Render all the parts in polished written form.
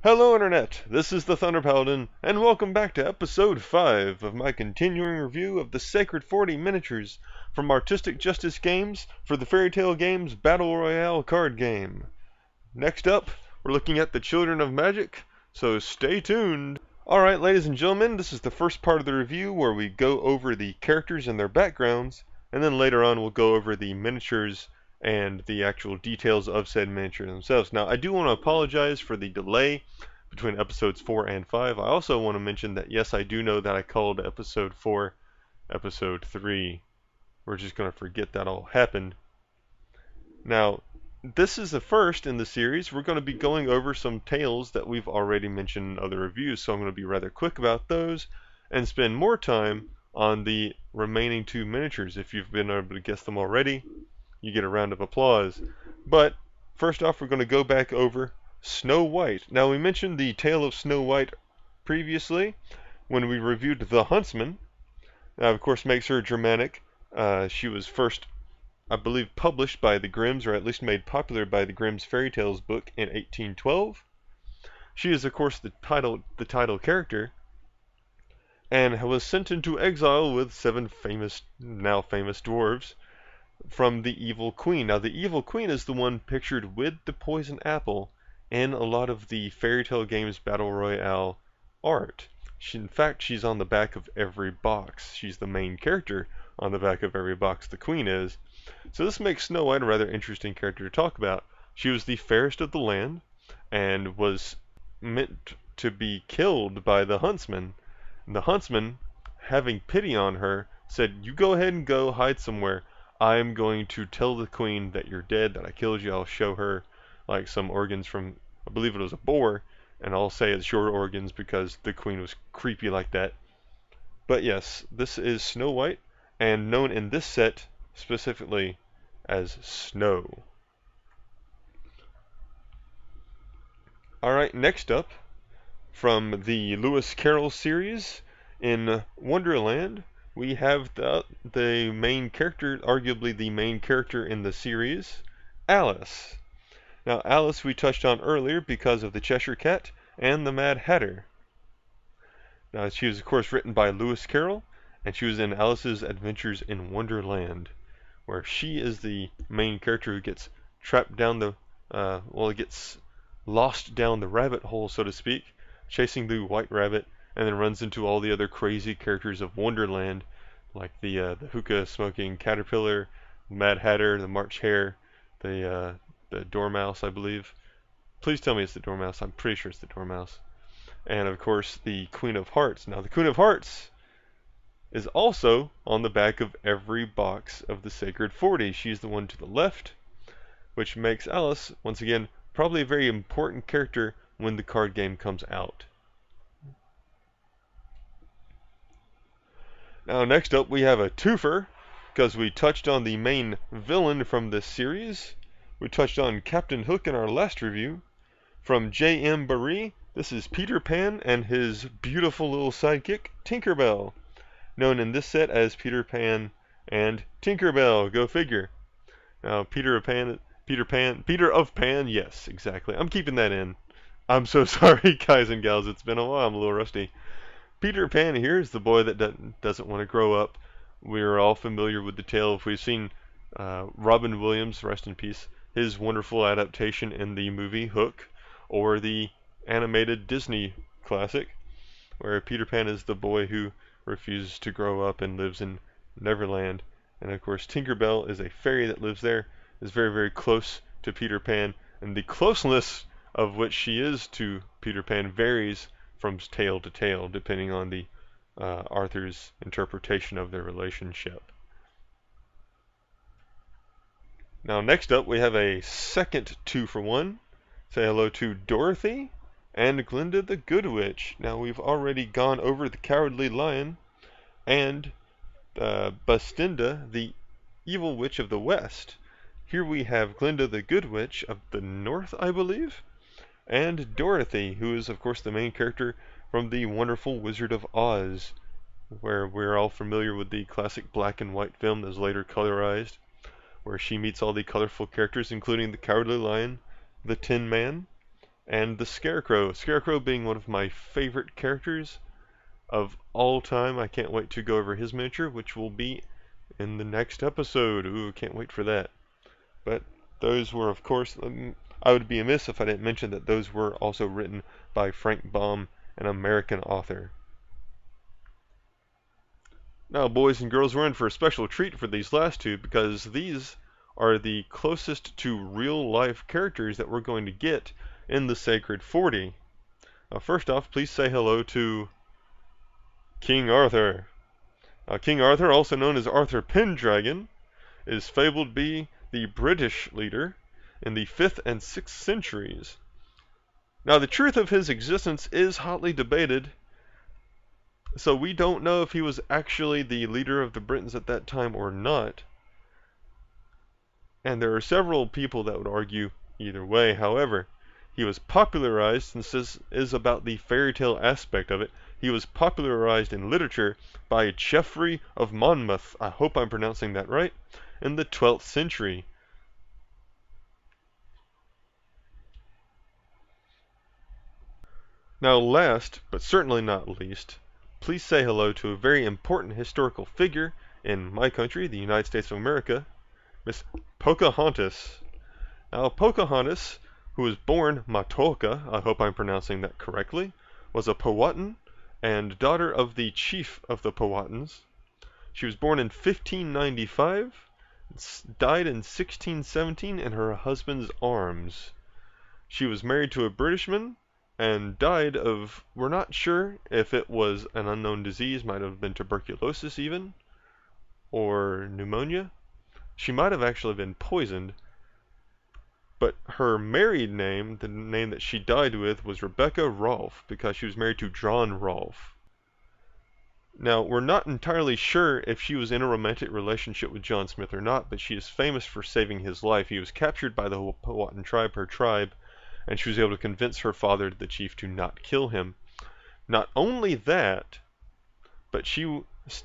Hello Internet, this is the Thunder Paladin, and welcome back to episode 5 of my continuing review of the Sacred 40 miniatures from Artistic Justice Games for the Fairytale Games Battle Royale card game. Next up, we're looking at the Children of Magic, so stay tuned. Alright ladies and gentlemen, this is the first part of the review where we go over the characters and their backgrounds, and then later on we'll go over the miniatures and the actual details of said miniature themselves. Now, I do want to apologize for the delay between episodes 4 and 5. I also want to mention that, yes, I do know that I called episode 4 episode 3. We're just going to forget that all happened. Now, this is the first in the series. We're going to be going over some tales that we've already mentioned in other reviews, so I'm going to be rather quick about those and spend more time on the remaining 2 miniatures. If you've been able to guess them already, you get a round of applause. But first off, we're going to go back over Snow White. Now, we mentioned the tale of Snow White previously when we reviewed The Huntsman. Now, of course, makes her Germanic. She was first, I believe, published by the Grimms, or at least made popular by the Grimm's Fairy Tales book in 1812. She is, of course, the title character, and was sent into exile with 7 now famous dwarves from the Evil Queen. Now, the Evil Queen is the one pictured with the poison apple in a lot of the Fairytale Games Battle Royale art. In fact, she's on the back of every box. She's the main character on the back of every box, the Queen is. So this makes Snow White a rather interesting character to talk about. She was the fairest of the land and was meant to be killed by the huntsman. And the huntsman, having pity on her, said, "You go ahead and go hide somewhere. I'm going to tell the Queen that you're dead, that I killed you. I'll show her like some organs from, I believe it was a boar, and I'll say it's your organs because the Queen was creepy like that." But yes, this is Snow White, and known in this set specifically as Snow. Alright, next up, from the Lewis Carroll series, in Wonderland, we have the main character, arguably the main character in the series, Alice. Now, Alice we touched on earlier because of the Cheshire Cat and the Mad Hatter. Now, she was, of course, written by Lewis Carroll, and she was in Alice's Adventures in Wonderland, where she is the main character who gets trapped down gets lost down the rabbit hole, so to speak, chasing the White Rabbit, and then runs into all the other crazy characters of Wonderland, like the hookah-smoking caterpillar, Mad Hatter, the March Hare, the Dormouse, I believe. Please tell me it's the Dormouse. I'm pretty sure it's the Dormouse. And, of course, the Queen of Hearts. Now, the Queen of Hearts is also on the back of every box of the Sacred 40. She's the one to the left, which makes Alice, once again, probably a very important character when the card game comes out. Now, next up, we have a twofer, because we touched on the main villain from this series. We touched on Captain Hook in our last review. From J.M. Barrie, this is Peter Pan and his beautiful little sidekick, Tinkerbell, known in this set as Peter Pan and Tinkerbell. Go figure. Now, Peter of Pan, yes, exactly. I'm keeping that in. I'm so sorry, guys and gals. It's been a while. I'm a little rusty. Peter Pan here is the boy that doesn't want to grow up. We're all familiar with the tale. If we've seen Robin Williams, rest in peace, his wonderful adaptation in the movie Hook, or the animated Disney classic, where Peter Pan is the boy who refuses to grow up and lives in Neverland. And of course, Tinkerbell is a fairy that lives there, is very, very close to Peter Pan, and the closeness of which she is to Peter Pan varies from tale to tale, depending on the Arthur's interpretation of their relationship. Now, next up, we have a second 2-for-1. Say hello to Dorothy and Glinda the Good Witch. Now, we've already gone over the Cowardly Lion and Bastinda, the Evil Witch of the West. Here we have Glinda the Good Witch of the North, I believe, and Dorothy, who is, of course, the main character from the Wonderful Wizard of Oz, where we're all familiar with the classic black and white film that was later colorized, where she meets all the colorful characters, including the Cowardly Lion, the Tin Man, and the Scarecrow. Scarecrow being one of my favorite characters of all time. I can't wait to go over his miniature, which will be in the next episode. Ooh, can't wait for that. But those were, of course, I would be amiss if I didn't mention that those were also written by Frank Baum, an American author. Now, boys and girls, we're in for a special treat for these last two because these are the closest to real-life characters that we're going to get in the Sacred 40. First off, please say hello to King Arthur. King Arthur, also known as Arthur Pendragon, is fabled to be the British leader in the 5th and 6th centuries. Now, the truth of his existence is hotly debated, so we don't know if he was actually the leader of the Britons at that time or not. And there are several people that would argue either way. However, he was popularized, since this is about the fairy tale aspect of it, he was popularized in literature by Geoffrey of Monmouth, I hope I'm pronouncing that right, in the 12th century. Now, last, but certainly not least, please say hello to a very important historical figure in my country, the United States of America, Miss Pocahontas. Now, Pocahontas, who was born Matoaka, I hope I'm pronouncing that correctly, was a Powhatan and daughter of the chief of the Powhatans. She was born in 1595, died in 1617 in her husband's arms. She was married to a Britishman and died of, we're not sure if it was an unknown disease, might have been tuberculosis even, or pneumonia. She might have actually been poisoned, but her married name, the name that she died with, was Rebecca Rolfe, because she was married to John Rolfe. Now, we're not entirely sure if she was in a romantic relationship with John Smith or not, but she is famous for saving his life. He was captured by the Powhatan tribe, her tribe, and she was able to convince her father, the chief, to not kill him. Not only that, but she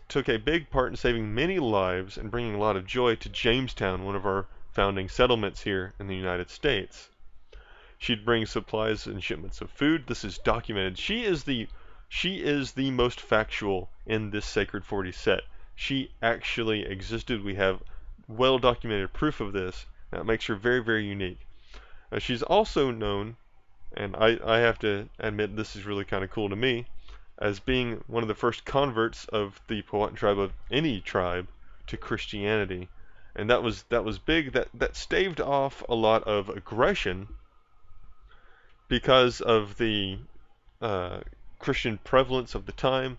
took a big part in saving many lives and bringing a lot of joy to Jamestown, one of our founding settlements here in the United States. She'd bring supplies and shipments of food. This is documented. She is the most factual in this Sacred 40 set. She actually existed. We have well documented proof of this. That makes her very, very unique. She's also known, and I have to admit this is really kind of cool to me, as being one of the first converts of the Powhatan tribe, of any tribe, to Christianity. And that was big. That staved off a lot of aggression because of the Christian prevalence of the time,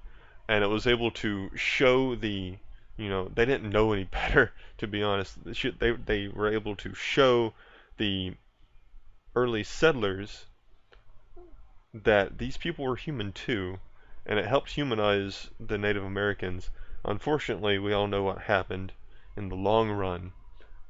and it was able to show the, they didn't know any better, to be honest. They were able to show the early settlers that these people were human too, and it helped humanize the Native Americans. Unfortunately, we all know what happened in the long run,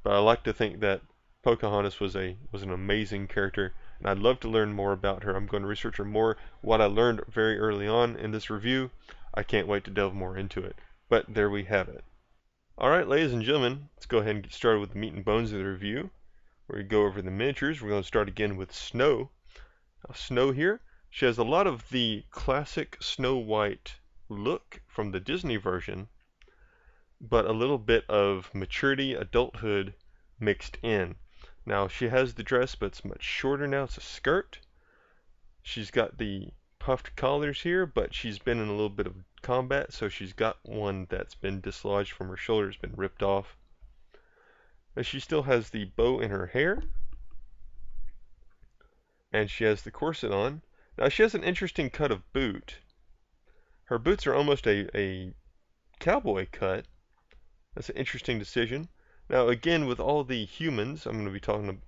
but I like to think that Pocahontas was an amazing character, and I'd love to learn more about her. I'm going to research her more. What I learned very early on in this review, I can't wait to delve more into it. But there we have it. Alright, ladies and gentlemen, let's go ahead and get started with the meat and bones of the review. We're going to go over the miniatures. We're going to start again with Snow. Now, Snow here, she has a lot of the classic Snow White look from the Disney version, but a little bit of maturity, adulthood mixed in. Now, she has the dress, but it's much shorter now. It's a skirt. She's got the puffed collars here, but she's been in a little bit of combat, so she's got one that's been dislodged from her shoulder, it's been ripped off. But she still has the bow in her hair, and she has the corset on. Now, she has an interesting cut of boot. Her boots are almost a cowboy cut. That's an interesting decision. Now, again, with all the humans, I'm going to be talking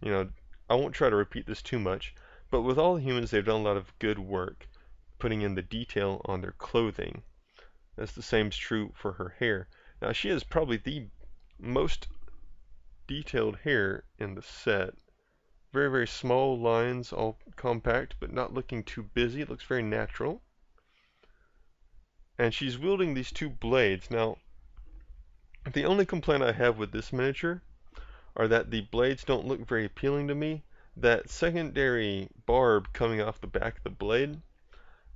to, I won't try to repeat this too much, but with all the humans, they've done a lot of good work putting in the detail on their clothing. That's the same is true for her hair. Now, she has probably the most detailed hair in the set. Very, very small lines, all compact, but not looking too busy. It looks very natural. And she's wielding these two blades. Now, the only complaint I have with this miniature are that the blades don't look very appealing to me. that secondary barb coming off the back of the blade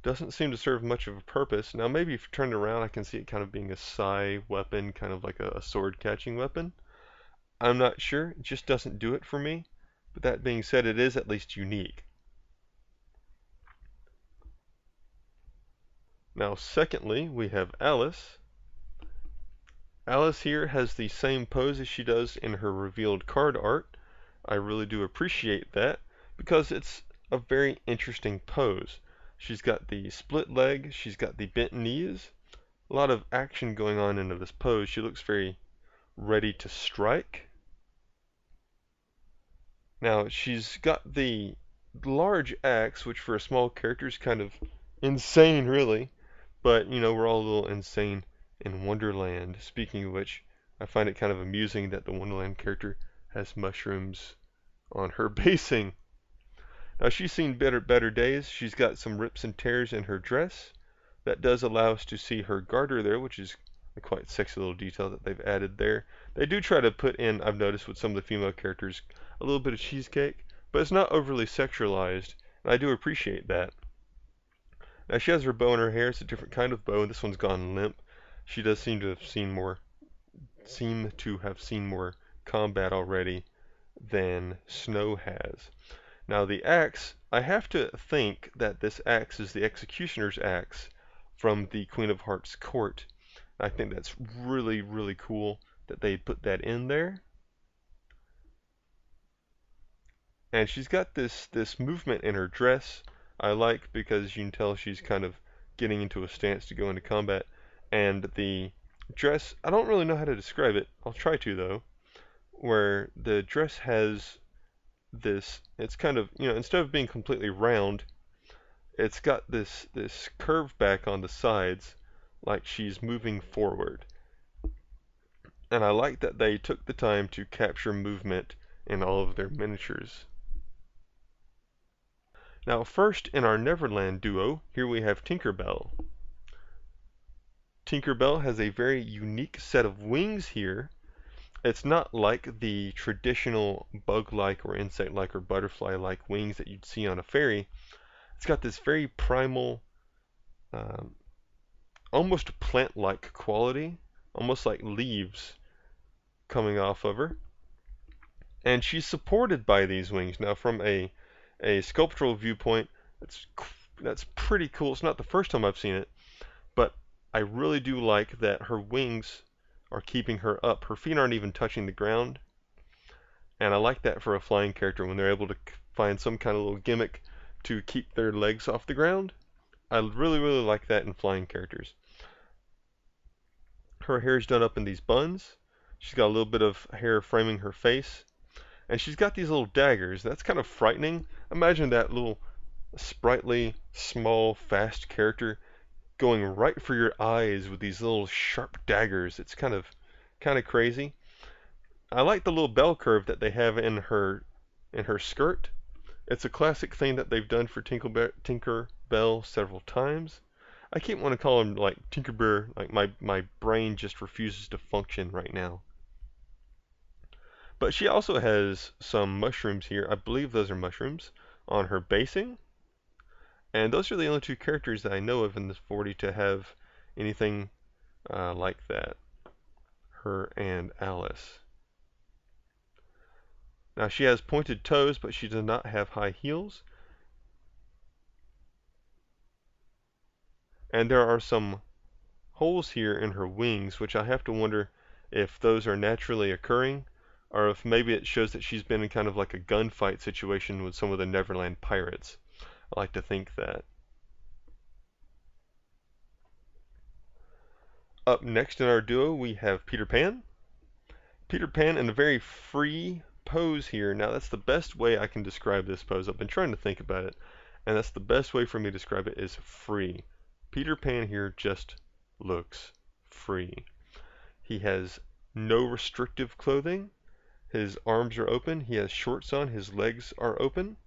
doesn't seem to serve much of a purpose. Now maybe if you turn it around I can see it kind of being a sai weapon, kind of like a sword catching weapon. I'm not sure, it just doesn't do it for me. But that being said, it is at least unique. Now secondly, we have Alice. Alice here has the same pose as she does in her revealed card art. I really do appreciate that because it's a very interesting pose. She's got the split leg, she's got the bent knees, a lot of action going on into this pose. She looks very ready to strike. Now she's got the large axe, which for a small character is kind of insane really, but you know, we're all a little insane in Wonderland. Speaking of which, I find it kind of amusing that the Wonderland character has mushrooms on her basing. Now she's seen better days. She's got some rips and tears in her dress. That does allow us to see her garter there, which is a quite sexy little detail that they've added there. They do try to put in, I've noticed with some of the female characters, a little bit of cheesecake, but it's not overly sexualized, and I do appreciate that. Now she has her bow in her hair. It's a different kind of bow, and this one's gone limp. She does seem to have seen more combat already than Snow has. Now the axe, I have to think that this axe is the executioner's axe from the Queen of Hearts court. I think that's really, really cool that they put that in there. And she's got this movement in her dress I like because you can tell she's kind of getting into a stance to go into combat. And the dress, I don't really know how to describe it. I'll try to though. Where the dress has this, it's kind of, you know, instead of being completely round, it's got this curve back on the sides like she's moving forward. And I like that they took the time to capture movement in all of their miniatures. Now first in our Neverland duo, here we have Tinkerbell. Tinkerbell has a very unique set of wings here. It's not like the traditional bug-like or insect-like or butterfly-like wings that you'd see on a fairy. It's got this very primal, almost plant-like quality, almost like leaves coming off of her. And she's supported by these wings. Now from a sculptural viewpoint, that's pretty cool. It's not the first time I've seen it, but I really do like that her wings are keeping her up. Her feet aren't even touching the ground. And I like that for a flying character when they're able to find some kind of little gimmick to keep their legs off the ground. I really, really like that in flying characters. Her hair is done up in these buns. She's got a little bit of hair framing her face. And she's got these little daggers. That's kind of frightening. Imagine that little sprightly, small, fast character going right for your eyes with these little sharp daggers. It's kind of crazy. I like the little bell curve that they have in her skirt. It's a classic thing that they've done for Tinkerbell several times. I keep wanting to call him like Tinkerbell, like my brain just refuses to function right now. But she also has some mushrooms here. I believe those are mushrooms on her basing. And those are the only two characters that I know of in this 40 to have anything like that. Her and Alice. Now she has pointed toes, but she does not have high heels. And there are some holes here in her wings, which I have to wonder if those are naturally occurring, or if maybe it shows that she's been in kind of like a gunfight situation with some of the Neverland pirates. I like to think that. Up next in our duo, we have Peter Pan. Peter Pan in a very free pose here. Now that's the best way I can describe this pose. I've been trying to think about it, and that's the best way for me to describe it is free. Peter Pan here just looks free. He has no restrictive clothing. His arms are open. He has shorts on. His legs are open.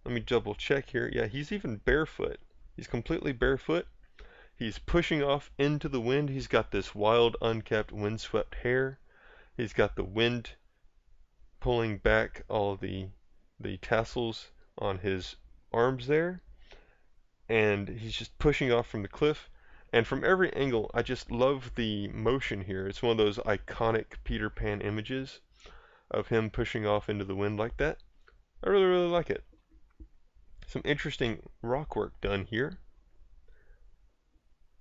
Let me double check here. Yeah, he's even barefoot. He's completely barefoot. He's pushing off into the wind. He's got this wild, unkept, windswept hair. He's got the wind pulling back all the the tassels on his arms there, and he's just pushing off from the cliff. And from every angle, I just love the motion here. It's one of those iconic Peter Pan images of him pushing off into the wind like that. I really, really like it. Some interesting rock work done here.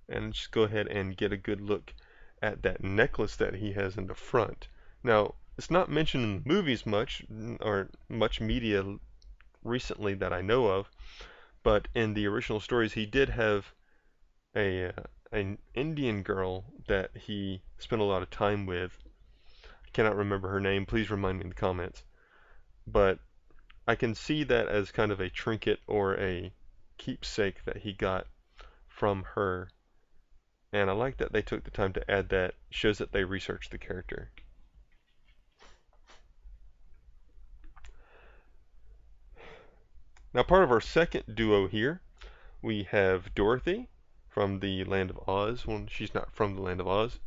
And just go ahead and get a good look at that necklace that he has in the front. Now, it's not mentioned in the movies much, or much media recently that I know of, but in the original stories he did have an Indian girl that he spent a lot of time with. I cannot remember her name, please remind me in the comments. But I can see that as kind of a trinket or a keepsake that he got from her. And I like that they took the time to add that. It shows that they researched the character. Now, part of our second duo here, we have Dorothy from the Land of Oz. Well, she's not from the Land of Oz.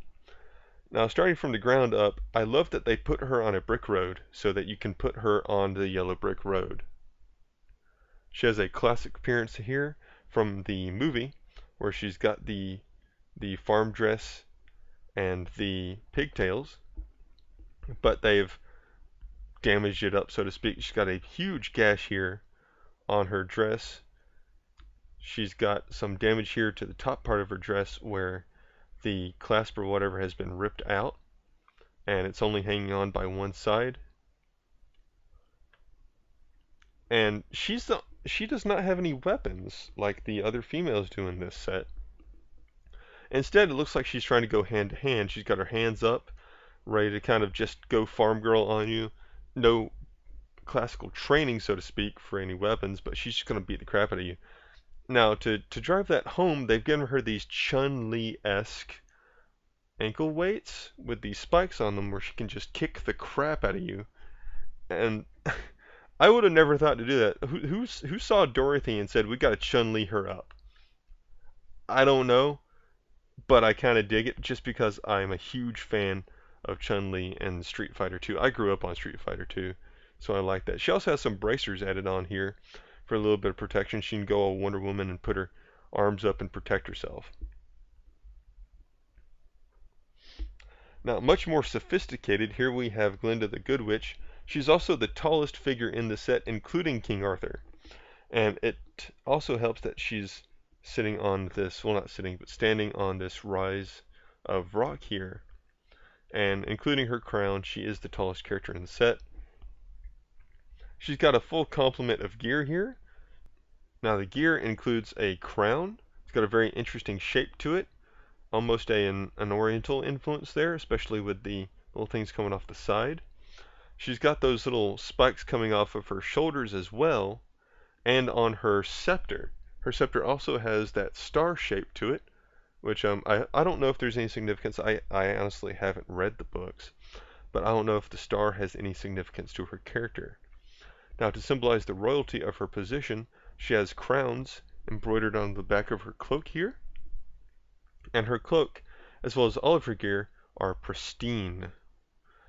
Now, starting from the ground up, I love that they put her on a brick road so that you can put her on the yellow brick road. She has a classic appearance here from the movie where she's got the farm dress and the pigtails, but they've damaged it up, so to speak. She's got a huge gash here on her dress. She's got some damage here to the top part of her dress where the clasp or whatever has been ripped out, and it's only hanging on by one side. And she does not have any weapons like the other females do in this set. Instead, it looks like she's trying to go hand to hand. She's got her hands up, ready to kind of just go farm girl on you. No classical training, so to speak, for any weapons, but she's just going to beat the crap out of you. Now, to drive that home, they've given her these Chun-Li-esque ankle weights with these spikes on them where she can just kick the crap out of you. And I would have never thought to do that. Who saw Dorothy and said, we got to Chun-Li her up? I don't know, but I kind of dig it just because I'm a huge fan of Chun-Li and Street Fighter 2. I grew up on Street Fighter 2, so I like that. She also has some bracers added on here for a little bit of protection. She can go all Wonder Woman and put her arms up and protect herself. Now, much more sophisticated, here we have Glinda the Good Witch. She's also the tallest figure in the set, including King Arthur. And it also helps that she's sitting on this, well, not sitting, but standing on this rise of rock here. And including her crown, she is the tallest character in the set. She's got a full complement of gear here. Now, the gear includes a crown. It's got a very interesting shape to it. Almost an oriental influence there, especially with the little things coming off the side. She's got those little spikes coming off of her shoulders as well, and on her scepter. Her scepter also has that star shape to it, which I don't know if there's any significance. I honestly haven't read the books, but I don't know if the star has any significance to her character. Now, to symbolize the royalty of her position, she has crowns embroidered on the back of her cloak here, and her cloak, as well as all of her gear, are pristine,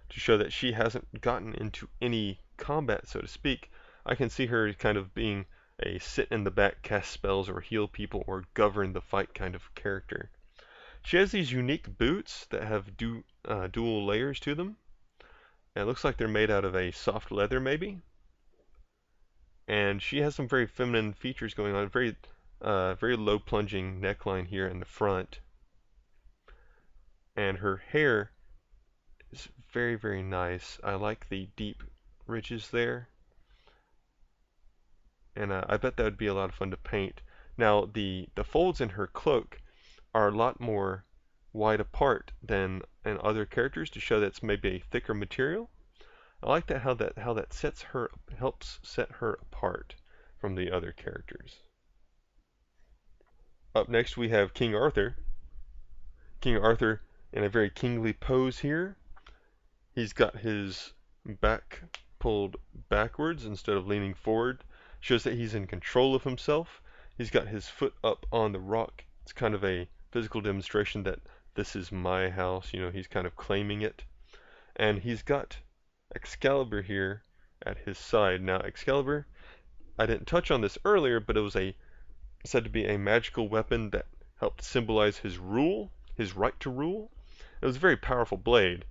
to show that she hasn't gotten into any combat, so to speak. I can see her kind of being a sit in the back, cast spells, or heal people, or govern the fight kind of character. She has these unique boots that have dual layers to them. And it looks like they're made out of a soft leather, maybe. And she has some very feminine features going on. Very low plunging neckline here in the front. And her hair is very, very nice. I like the deep ridges there. And I bet that would be a lot of fun to paint. Now, the folds in her cloak are a lot more wide apart than in other characters to show that it's maybe a thicker material. I like that how that helps set her apart from the other characters. Up next we have King Arthur. King Arthur in a very kingly pose here. He's got his back pulled backwards instead of leaning forward. Shows that he's in control of himself. He's got his foot up on the rock. It's kind of a physical demonstration that this is my house. You know, he's kind of claiming it. And he's got Excalibur here at his side. Now, Excalibur, I didn't touch on this earlier, but it was said to be a magical weapon that helped symbolize his rule, his right to rule. It was a very powerful blade,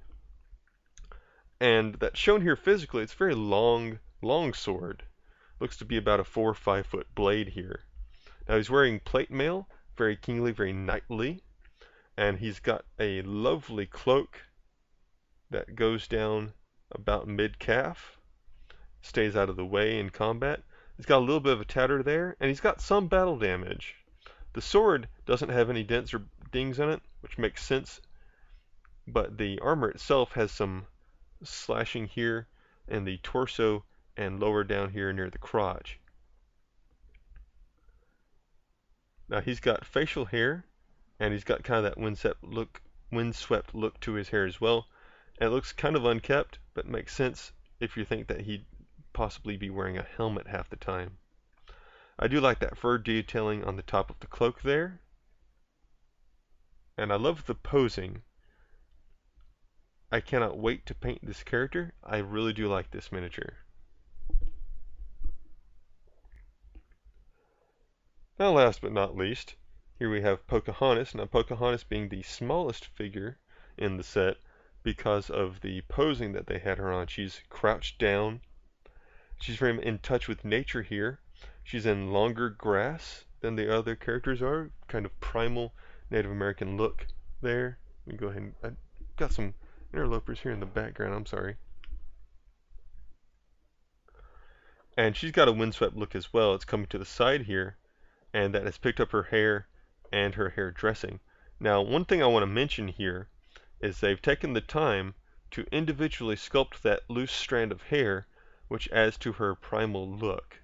and that's shown here physically. It's a very long sword. Looks to be about a 4 or 5 foot blade here. Now he's wearing plate mail, very kingly, very knightly, and he's got a lovely cloak that goes down about mid-calf, stays out of the way in combat. He's got a little bit of a tatter there, and he's got some battle damage. The sword doesn't have any dents or dings in it, which makes sense, but the armor itself has some slashing here in the torso and lower down here near the crotch. Now he's got facial hair, and he's got kind of that windswept look to his hair as well. And it looks kind of unkempt, but makes sense if you think that he'd possibly be wearing a helmet half the time. I do like that fur detailing on the top of the cloak there. And I love the posing. I cannot wait to paint this character. I really do like this miniature. Now last but not least, here we have Pocahontas. Now Pocahontas being the smallest figure in the set because of the posing that they had her on. She's crouched down. She's very in touch with nature here. She's in longer grass than the other characters are. Kind of primal Native American look there. Let me go ahead and... I've got some interlopers here in the background. I'm sorry. And she's got a windswept look as well. It's coming to the side here, and that has picked up her hair and her hair dressing. Now, one thing I want to mention here is they've taken the time to individually sculpt that loose strand of hair, which adds to her primal look.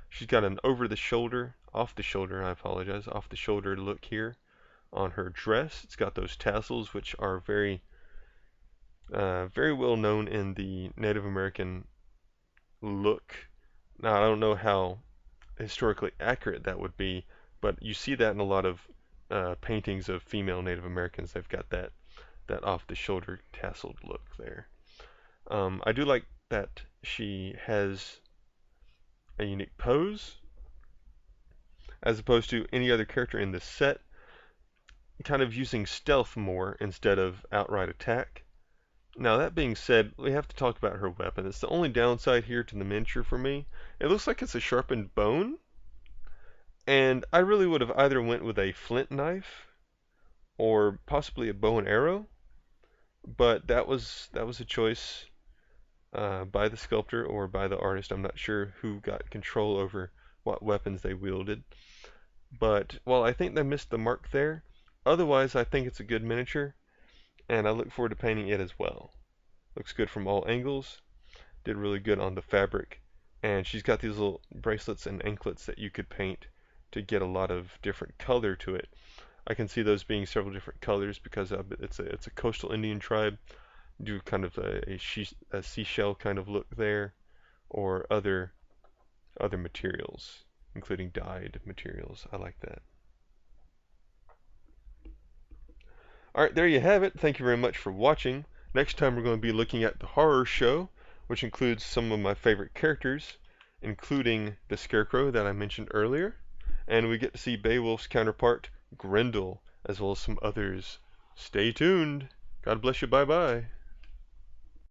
She's got an off the shoulder look here on her dress. It's got those tassels, which are very well known in the Native American look. Now, I don't know how historically accurate that would be, but you see that in a lot of paintings of female Native Americans. They've got that off-the-shoulder tasseled look there. I do like that she has a unique pose, as opposed to any other character in this set, kind of using stealth more instead of outright attack. Now, that being said, we have to talk about her weapon. It's the only downside here to the miniature for me. It looks like it's a sharpened bone, and I really would have either went with a flint knife or possibly a bow and arrow, but that was a choice by the sculptor or by the artist. I'm not sure who got control over what weapons they wielded, but while I think they missed the mark there, otherwise I think it's a good miniature, and I look forward to painting it as well. Looks good from all angles, did really good on the fabric, and she's got these little bracelets and anklets that you could paint to get a lot of different color to it. I can see those being several different colors because it's a coastal Indian tribe. Do kind of a seashell kind of look there, or other materials, including dyed materials. I like that. Alright, there you have it. Thank you very much for watching. Next time we're going to be looking at the horror show, which includes some of my favorite characters, including the Scarecrow that I mentioned earlier, and we get to see Beowulf's counterpart, Grendel, as well as some others. Stay tuned. God bless you. Bye-bye.